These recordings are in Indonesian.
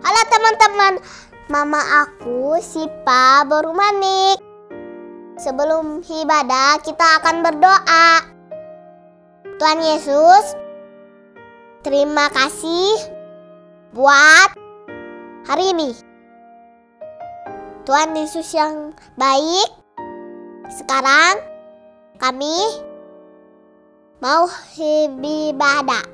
Halo teman-teman, mama aku Sipa baru manik. Sebelum ibadah kita akan berdoa. Tuhan Yesus, terima kasih buat hari ini. Tuhan Yesus yang baik, sekarang kami mau beribadah.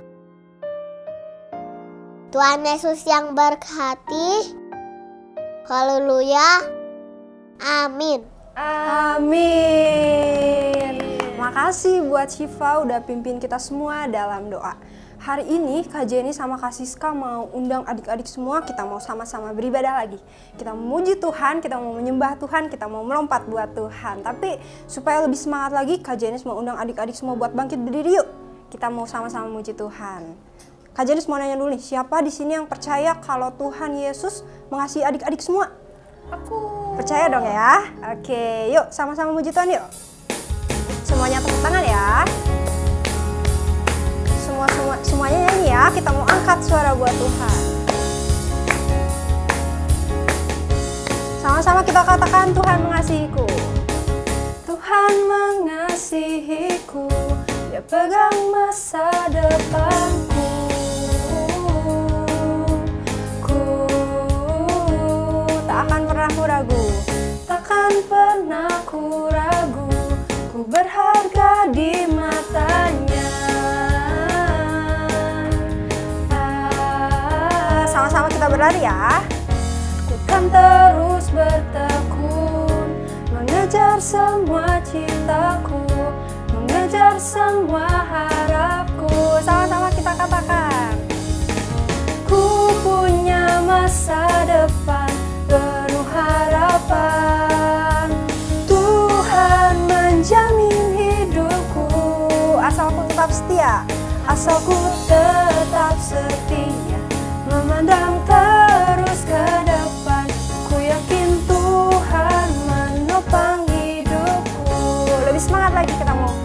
Tuhan Yesus yang berkati. Haleluya. Amin. Amin. Makasih buat Syifa udah pimpin kita semua dalam doa. Hari ini Kak Jenny sama Kak Siska mau undang adik-adik semua, kita mau sama-sama beribadah lagi. Kita memuji Tuhan, kita mau menyembah Tuhan, kita mau melompat buat Tuhan. Tapi supaya lebih semangat lagi, Kak Jenny mau undang adik-adik semua buat bangkit berdiri yuk. Kita mau sama-sama memuji Tuhan. Kak Jenny mau nanya dulu nih, siapa di sini yang percaya kalau Tuhan Yesus mengasihi adik-adik semua? Aku. Percaya dong ya? Oke, yuk sama-sama memuji Tuhan yuk. Semuanya tepuk tangan ya. Semuanya nyanyi ya, kita mau angkat suara buat Tuhan. Sama-sama kita katakan, Tuhan mengasihiku. Tuhan mengasihiku, Dia pegang masa depanku. Tak akan pernah ku ragu, takkan pernah ku ragu, ku berharga di matanya. Sama-sama kita berlari ya. Ku kan terus bertekun, mengejar semua cintaku, mengejar semua harapku. Sama-sama kita katakan, ku punya masa depan penuh harapan. Tuhan menjamin hidupku, asal ku tetap setia, asal ku tetap setia, memandang terus ke depan. Ku yakin Tuhan menopang hidupku. Lebih semangat lagi kita mau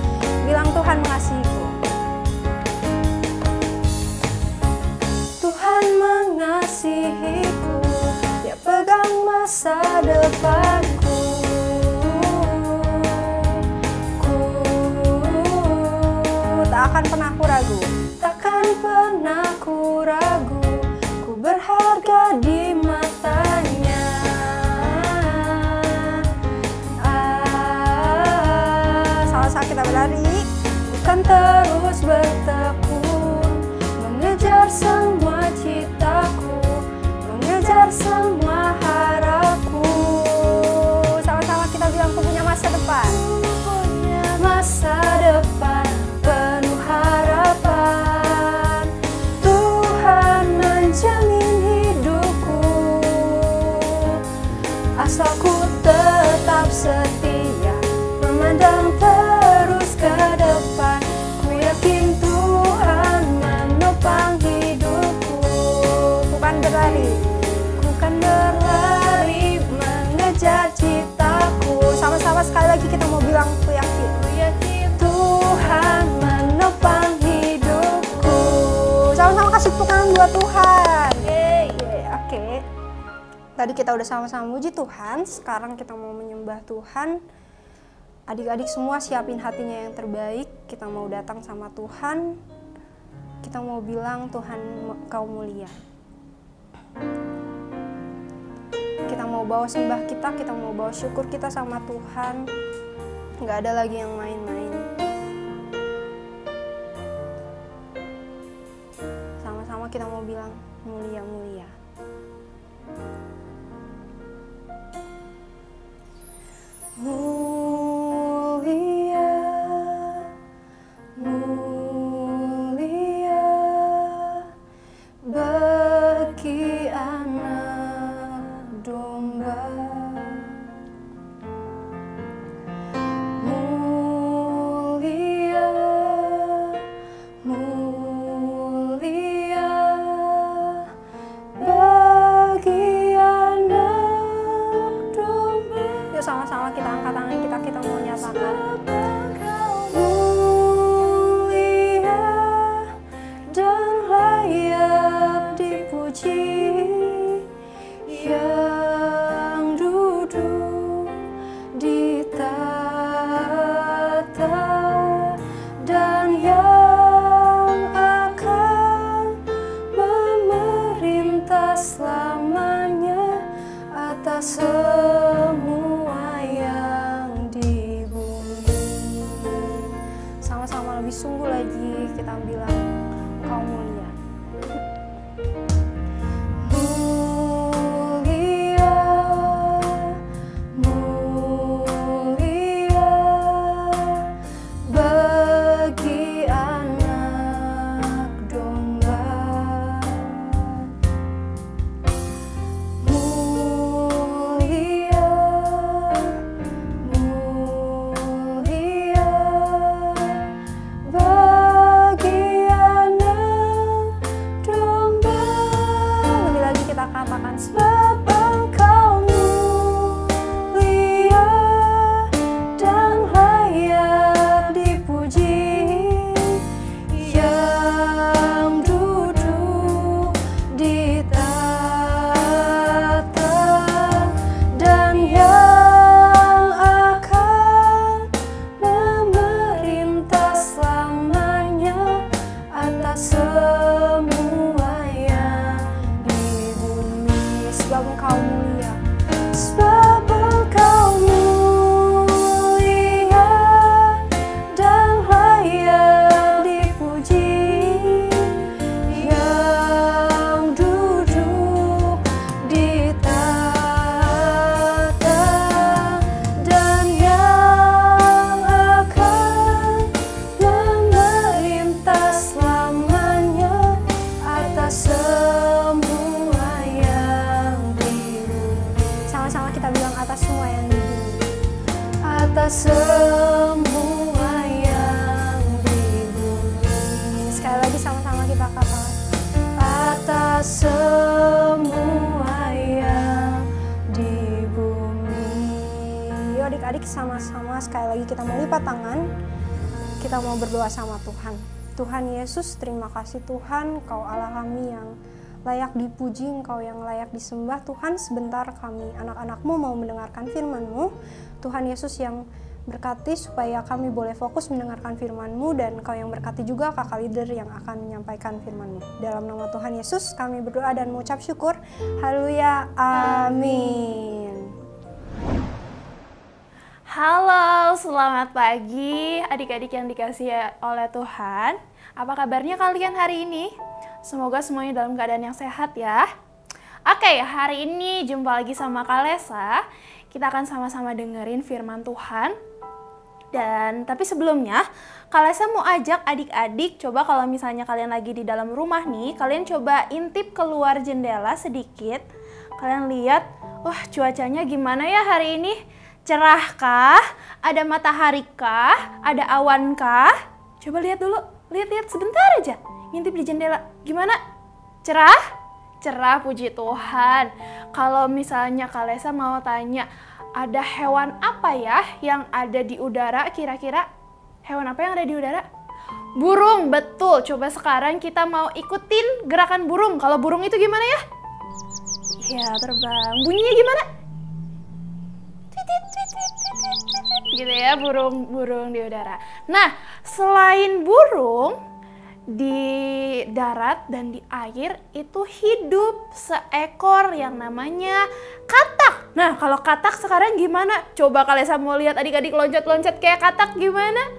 bilang, Tuhan mengasihiku. Tuhan mengasihiku, Dia pegang masa depanku. Tak akan pernah ku ragu, takkan pernah ku ragu, ku berharga di matanya. Sama-sama kita berlari, bukan terus bertekun, mengejar semua citaku, mengejar semua harapku. Sama-sama kita bilang, ku punya masa depan. Ku punya masa depan penuh harapan. Tuhan menjamin hidupku, asal ku tetap setia, memandang terus ke depan. Ku yakin Tuhan menopang hidupku. Ku kan berlari mengejar citaku. Sama-sama sekali lagi kita mau bilang, ku yakin Tuhan menopang hidupku. Sama-sama kasih tepuk tangan buat Tuhan. Oke. Tadi kita udah sama-sama muji Tuhan, sekarang kita mau menyembah Tuhan. Adik-adik semua siapin hatinya yang terbaik, kita mau datang sama Tuhan. Kita mau bilang, Tuhan Kau mulia. Kita mau bawa sembah kita mau bawa syukur kita sama Tuhan. Nggak ada lagi yang main-main. Sama-sama kita mau bilang, mulia-mulia. Mulia, mulia bagi anak domba. Mulia, mulia bagi anak domba. Yuk sama-sama kita angkat tangan katakan sebab Engkau mulia dan layak dipuji, yang duduk di tahta dan yang akan memerintah selamanya atas semua yang di bumi. Sebab Engkau mulia, sebab Engkau mulia dan layak dipuji, yang duduk di tahta dan yang akan memerintah selamanya atas semua yang di bumi. Sama-sama kita bilang atas semua yang di bumi. Atas semua yang di bumi. Sekali lagi sama-sama kita katakan atas semua yang di bumi. Yuk adik-adik sama-sama sekali lagi kita mau lipat tangan. Kita mau berdoa sama Tuhan. Tuhan Yesus, terima kasih Tuhan, Kau Allah kami yang layak dipuji, Engkau yang layak disembah. Tuhan, sebentar kami anak-anak-Mu mau mendengarkan firman-Mu. Tuhan Yesus yang berkati supaya kami boleh fokus mendengarkan firman-Mu, dan Engkau yang berkati juga kakak leader yang akan menyampaikan firman-Mu. Dalam nama Tuhan Yesus kami berdoa dan mengucap syukur. Haleluya, amin. Halo, selamat pagi adik-adik yang dikasihi oleh Tuhan. Apa kabarnya kalian hari ini? Semoga semuanya dalam keadaan yang sehat ya. Oke, hari ini jumpa lagi sama Kalesa. Kita akan sama-sama dengerin firman Tuhan. Dan tapi sebelumnya, Kalesa mau ajak adik-adik, coba kalau misalnya kalian lagi di dalam rumah nih, kalian coba intip keluar jendela sedikit. Kalian lihat, wah cuacanya gimana ya hari ini? Cerahkah? Ada matahari kah? Ada awan kah? Coba lihat dulu, lihat sebentar aja. Ngintip di jendela, gimana? Cerah? Cerah, puji Tuhan. Kalau misalnya Kalesa mau tanya, ada hewan apa ya yang ada di udara kira-kira? Hewan apa yang ada di udara? Burung, betul. Coba sekarang kita mau ikutin gerakan burung. Kalau burung itu gimana ya? Ya, terbang. Bunyinya gimana? Gitu ya, burung di udara. Nah, selain burung di darat dan di air itu hidup seekor yang namanya katak. Nah, kalau katak sekarang gimana? Coba Kalesa mau lihat adik-adik loncat-loncat kayak katak gimana?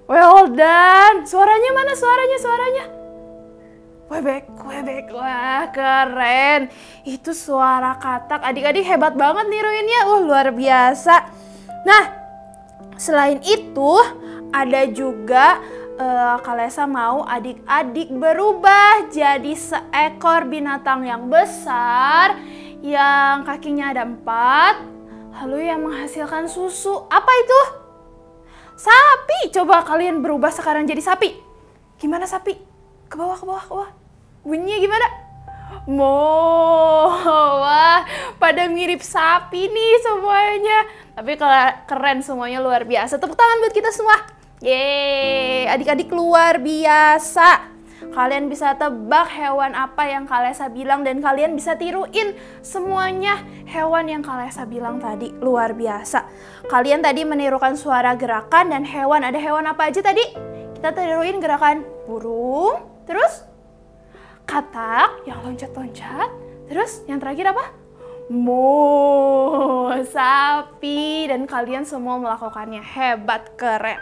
Well done. Suaranya mana? Suaranya. Webek. Wah, keren. Itu suara katak. Adik-adik hebat banget niruinnya. Luar biasa. Nah, selain itu ada juga Kalesa mau adik-adik berubah jadi seekor binatang yang besar, yang kakinya ada 4, lalu yang menghasilkan susu. Apa itu? Sapi. Coba kalian berubah sekarang jadi sapi. Gimana sapi? Ke bawah. Bunyinya gimana? Wah, pada mirip sapi nih semuanya. Tapi keren semuanya, luar biasa. Tepuk tangan buat kita semua. Yeay, adik-adik luar biasa. Kalian bisa tebak hewan apa yang Kalesa bilang dan kalian bisa tiruin semuanya hewan yang Kalesa bilang tadi. Luar biasa. Kalian tadi menirukan suara gerakan dan hewan. Ada hewan apa aja tadi? Kita tiruin gerakan burung, terus katak yang loncat-loncat, terus yang terakhir apa? Sapi. Dan kalian semua melakukannya. Hebat, keren.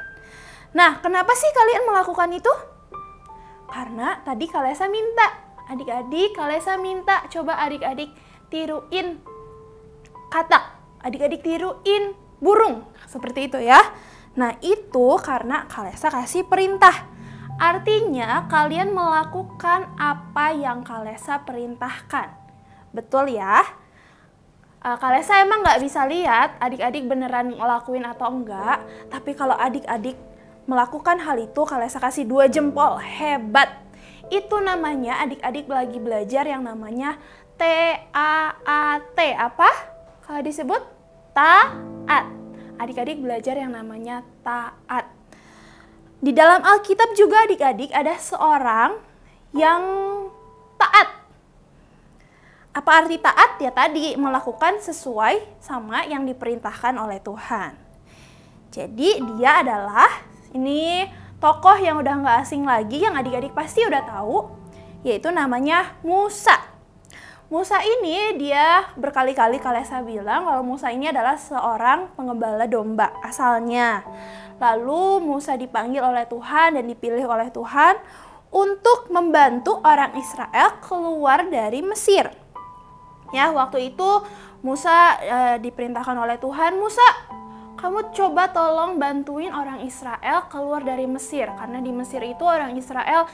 Nah, kenapa sih kalian melakukan itu? Karena tadi Kalesa minta. Adik-adik, Kalesa minta coba adik-adik tiruin katak. Adik-adik tiruin burung. Seperti itu ya. Nah, itu karena Kalesa kasih perintah. Artinya kalian melakukan apa yang Kalesa perintahkan. Betul ya? Kalesa emang nggak bisa lihat adik-adik beneran ngelakuin atau enggak. Tapi kalau adik-adik melakukan hal itu, Kalesa kasih 2 jempol. Hebat. Itu namanya adik-adik lagi belajar yang namanya T-A-A-T. Apa? Kalau disebut taat. Adik-adik belajar yang namanya taat. Di dalam Alkitab juga adik-adik ada seorang yang taat. Apa arti taat? Ya tadi, melakukan sesuai sama yang diperintahkan oleh Tuhan. Jadi dia adalah, ini tokoh yang udah gak asing lagi, yang adik-adik pasti udah tahu, yaitu namanya Musa. Musa ini dia berkali-kali Kalesa bilang kalau Musa ini adalah seorang pengembala domba asalnya. Lalu Musa dipanggil oleh Tuhan dan dipilih oleh Tuhan untuk membantu orang Israel keluar dari Mesir. Ya, waktu itu Musa diperintahkan oleh Tuhan, Musa, kamu coba tolong bantuin orang Israel keluar dari Mesir, karena di Mesir itu orang Israel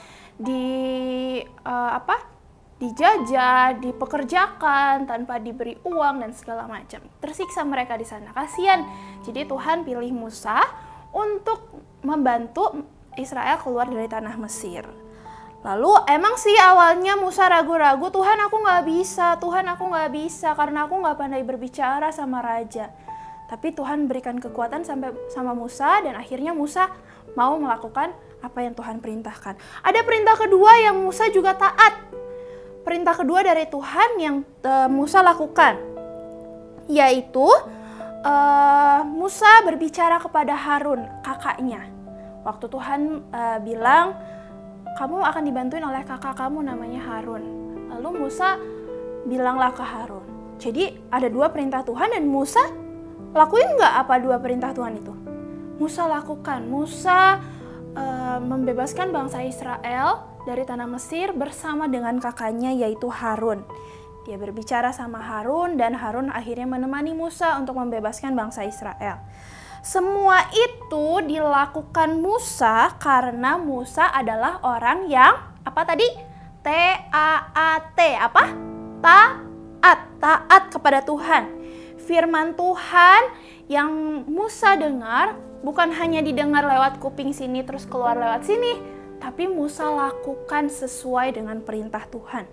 dijajah, dipekerjakan tanpa diberi uang dan segala macam. Tersiksa mereka di sana, kasihan. Jadi Tuhan pilih Musa untuk membantu Israel keluar dari tanah Mesir. Lalu emang sih awalnya Musa ragu-ragu, Tuhan aku nggak bisa karena aku nggak pandai berbicara sama raja. Tapi Tuhan berikan kekuatan sama Musa dan akhirnya Musa mau melakukan apa yang Tuhan perintahkan. Ada perintah kedua yang Musa juga taat. Perintah kedua dari Tuhan yang Musa lakukan, yaitu Musa berbicara kepada Harun, kakaknya. Waktu Tuhan bilang, kamu akan dibantuin oleh kakak kamu namanya Harun. Lalu Musa bilanglah ke Harun. Jadi ada dua perintah Tuhan dan Musa lakuin nggak apa dua perintah Tuhan itu? Musa lakukan. Musa membebaskan bangsa Israel dari tanah Mesir bersama dengan kakaknya yaitu Harun. Dia berbicara sama Harun dan Harun akhirnya menemani Musa untuk membebaskan bangsa Israel. Semua itu dilakukan Musa karena Musa adalah orang yang apa tadi? T-A-A-T. Apa? Taat kepada Tuhan. Firman Tuhan yang Musa dengar bukan hanya didengar lewat kuping sini terus keluar lewat sini, tapi Musa lakukan sesuai dengan perintah Tuhan.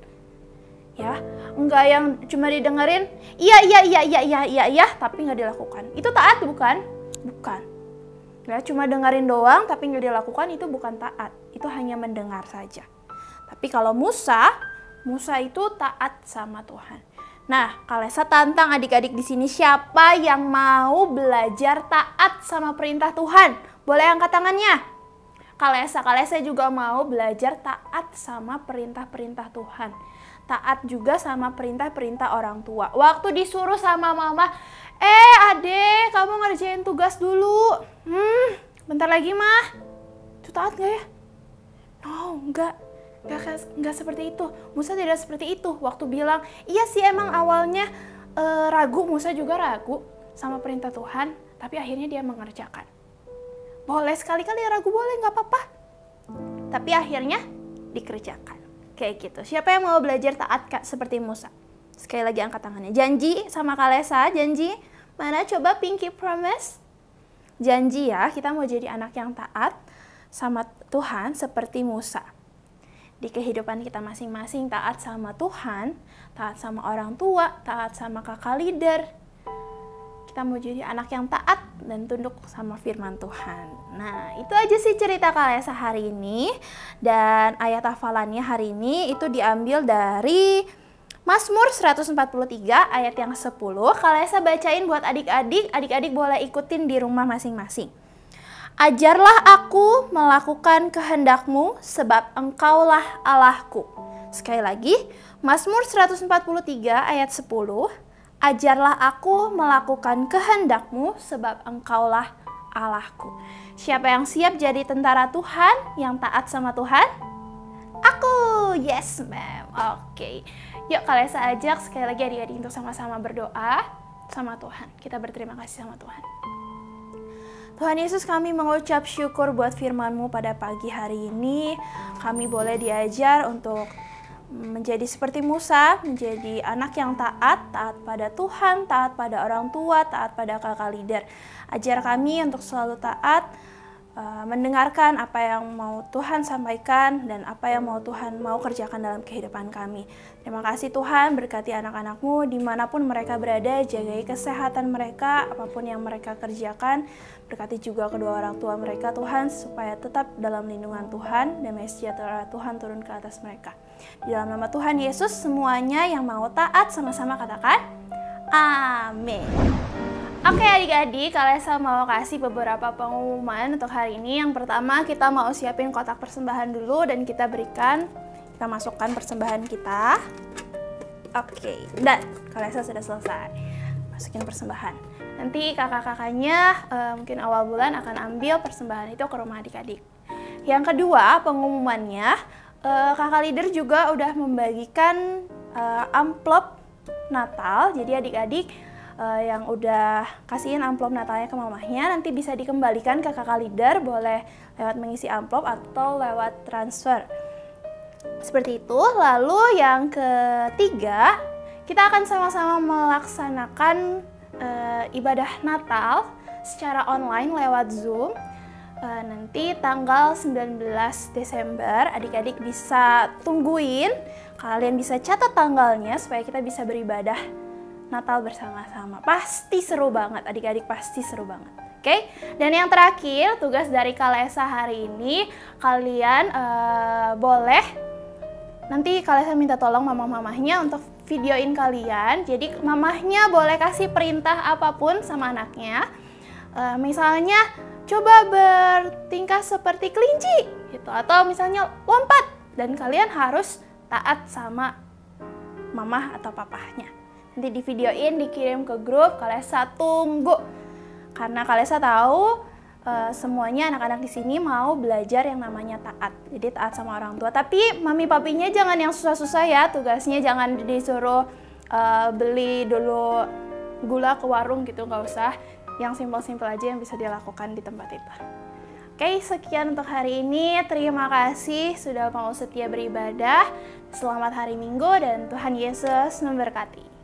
Ya, enggak yang cuma didengerin, iya, tapi nggak dilakukan. Itu taat bukan? Bukan. Ya, cuma dengerin doang tapi nggak dilakukan, itu bukan taat. Itu hanya mendengar saja. Tapi kalau Musa itu taat sama Tuhan. Nah, Kalesa tantang adik-adik di sini, siapa yang mau belajar taat sama perintah Tuhan? Boleh angkat tangannya. Kalesa juga mau belajar taat sama perintah-perintah Tuhan. Taat juga sama perintah-perintah orang tua. Waktu disuruh sama mama, adek kamu ngerjain tugas dulu. Bentar lagi mah. Itu taat gak ya? No, enggak seperti itu. Musa tidak seperti itu. Waktu bilang, iya sih emang awalnya ragu, Musa juga ragu sama perintah Tuhan. Tapi akhirnya dia mengerjakan. Boleh sekali-kali ragu, boleh, gak apa-apa. Tapi akhirnya dikerjakan. Kayak gitu. Siapa yang mau belajar taat Kak seperti Musa? Sekali lagi angkat tangannya. Janji sama Kalesa, janji. Mana coba Pinky promise? Janji ya, kita mau jadi anak yang taat sama Tuhan seperti Musa. Di kehidupan kita masing-masing taat sama Tuhan, taat sama orang tua, taat sama kakak leader. Kita mau jadi anak yang taat dan tunduk sama firman Tuhan. Nah, itu aja sih cerita Kalesa hari ini. Dan ayat hafalannya hari ini itu diambil dari Mazmur 143 ayat yang 10. Kalesa bacain buat adik-adik. Adik-adik boleh ikutin di rumah masing-masing. Ajarlah aku melakukan kehendak-Mu sebab Engkaulah Allahku. Sekali lagi, Mazmur 143 ayat 10. Ajarlah aku melakukan kehendak-Mu sebab Engkaulah Allahku. Siapa yang siap jadi tentara Tuhan, yang taat sama Tuhan? Aku, yes ma'am. Oke. Yuk Kalesa ajak sekali lagi adik-adik untuk sama-sama berdoa sama Tuhan. Kita berterima kasih sama Tuhan. Tuhan Yesus, kami mengucap syukur buat firman-Mu pada pagi hari ini. Kami boleh diajar untuk menjadi seperti Musa, menjadi anak yang taat pada Tuhan, taat pada orang tua, taat pada kakak leader. Ajar kami untuk selalu taat mendengarkan apa yang mau Tuhan sampaikan dan apa yang mau Tuhan mau kerjakan dalam kehidupan kami. Terima kasih Tuhan, berkati anak-anak-Mu dimanapun mereka berada, jagai kesehatan mereka, apapun yang mereka kerjakan. Berkati juga kedua orang tua mereka Tuhan, supaya tetap dalam lindungan Tuhan, damai sejahtera Tuhan turun ke atas mereka. Di dalam nama Tuhan Yesus, semuanya yang mau taat sama-sama katakan, amin. Oke adik-adik, Kalesa mau kasih beberapa pengumuman untuk hari ini. Yang pertama, kita mau siapin kotak persembahan dulu dan kita masukkan persembahan kita. Oke, dan Kalesa sudah selesai. Masukin persembahan. Nanti kakak-kakaknya mungkin awal bulan akan ambil persembahan itu ke rumah adik-adik. Yang kedua, pengumumannya, kakak leader juga udah membagikan amplop Natal. Jadi adik-adik yang udah kasihin amplop Natalnya ke mamahnya nanti bisa dikembalikan ke kakak leader, boleh lewat mengisi amplop atau lewat transfer. Seperti itu. Lalu yang ketiga, kita akan sama-sama melaksanakan ibadah Natal secara online lewat Zoom. Nanti tanggal 19 Desember, adik-adik bisa tungguin, kalian bisa catat tanggalnya supaya kita bisa beribadah Natal bersama-sama. Pasti seru banget, adik-adik pasti seru banget. Oke? Dan yang terakhir, tugas dari Kalesa hari ini, kalian boleh, nanti Kalesa minta tolong mamah-mamahnya untuk videoin kalian. Jadi mamahnya boleh kasih perintah apapun sama anaknya. Misalnya, coba bertingkah seperti kelinci, gitu. Atau misalnya lompat, dan kalian harus taat sama mamah atau papahnya. Nanti di videoin, dikirim ke grup, Kalesa tunggu. Karena Kalesa tahu semuanya anak-anak di sini mau belajar yang namanya taat. Jadi taat sama orang tua. Tapi mami papinya jangan yang susah-susah ya. Tugasnya jangan disuruh beli dulu gula ke warung gitu, nggak usah. Yang simpel-simpel aja yang bisa dilakukan di tempat itu. Oke, sekian untuk hari ini. Terima kasih sudah mau setia beribadah. Selamat hari Minggu dan Tuhan Yesus memberkati.